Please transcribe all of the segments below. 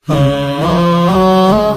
الله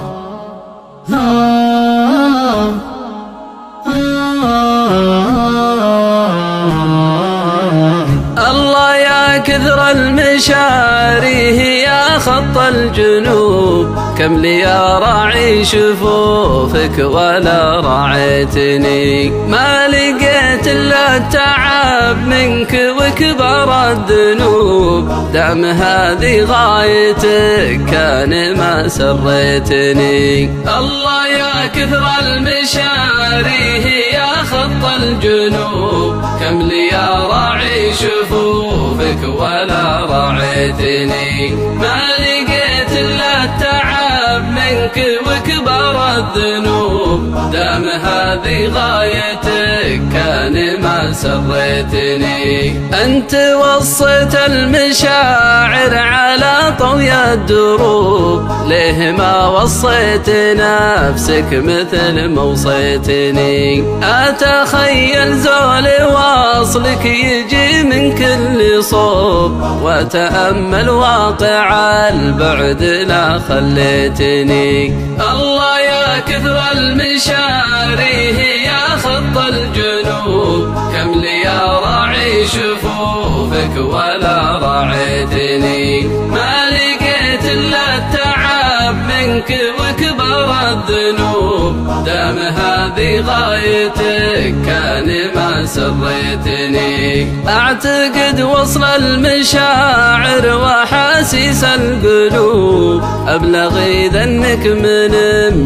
يا كثر المشاري يا خط الجنوب، كم لي يا راعي شفوفك ولا راعيتني، ما لقيت الا التعب منك وكبر الذنوب، دام هذه غايتك كان ما سريتني. الله يا كثر المشاري يا خط الجنوب، كم لي يا راعي شفوفك ولا راعيتني، ما لقيت الا التعب منك وكبر الذنوب، دام هذه غايتك كان ما سريتني. انت وصيت المشاعر على طوي الدروب، ليه ما وصيت نفسك مثل ما وصيتني؟ اتخيل زول واصلك يجي من كل صوب، واتامل واقع البعد لا خليتني. الله يا كثر المشاري يا خط الجنوب، كم لي يا راعي شفوفك ولا راعيتني، ما لقيت الا التعب منك وكبر الذنوب، دام هذه غايتك كان ما سريتني. اعتقد وصل المشاعر واحاسيس القلوب، ابلغ اذا انك من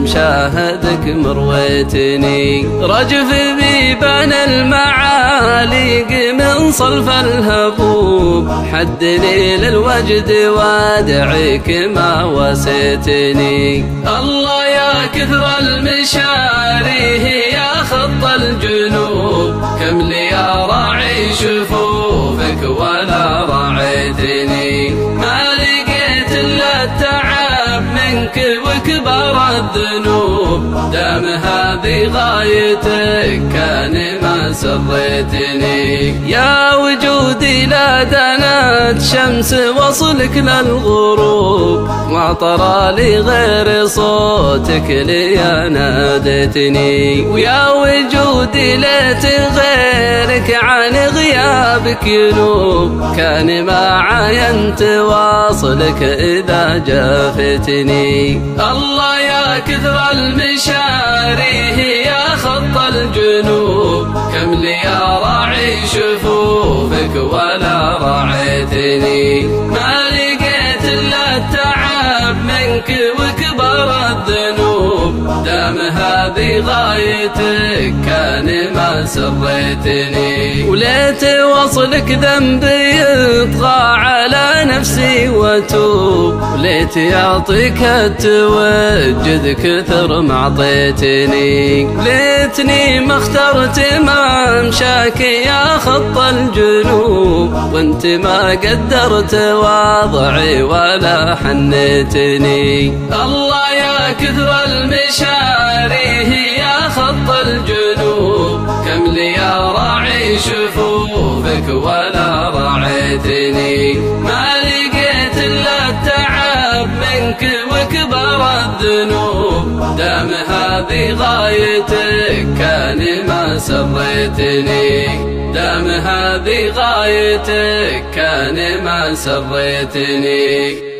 مشاهدك مرويتني، رجف بيبان المعاليق من صلف الهبوب، حدني للوجد وادعيك ما وسيتني. الله يا كثر المشاري يا خط الجنوب، كم لي يا راعي شفوفك ولا راعيتني، ما لقيت الا التعب منك وكبر الذنوب، دام هذه غايتك كان ما سريتني. يا وجودي لا دنت شمس وصلك للغروب، ما طرى لي غير صوتك لي ناديتني، ويا وجودي ليت غيرك عن غيابك ينوب، كان ما عاينت واصلك إذا جافتني. الله يا كثر المشاري يا خط الجنوب، كم لي يا راعي شفوفك ولا راعيتني، ما لقيت الا التعب منك وكبر الذنوب، دام هذه غايتك كان ما سريتني. وليت وصلك ذنبي يطغى على نفسي واتوب، وليت يعطيك التوجد كثر ما اعطيتني، ليتني ما اخترت ما مشاك يا خط الجنوب، وانت ما قدرت وضعي ولا حنيتني. الله يا كثر المشاري يا خط الجنوب، كم لي يا راعي شفوفك ولا راعيتني، ما لقيت الا التعب منك وكبر الذنوب، دام هذه غايتك كان ما سريتني، دام هذه غايتك كان ما سريتني.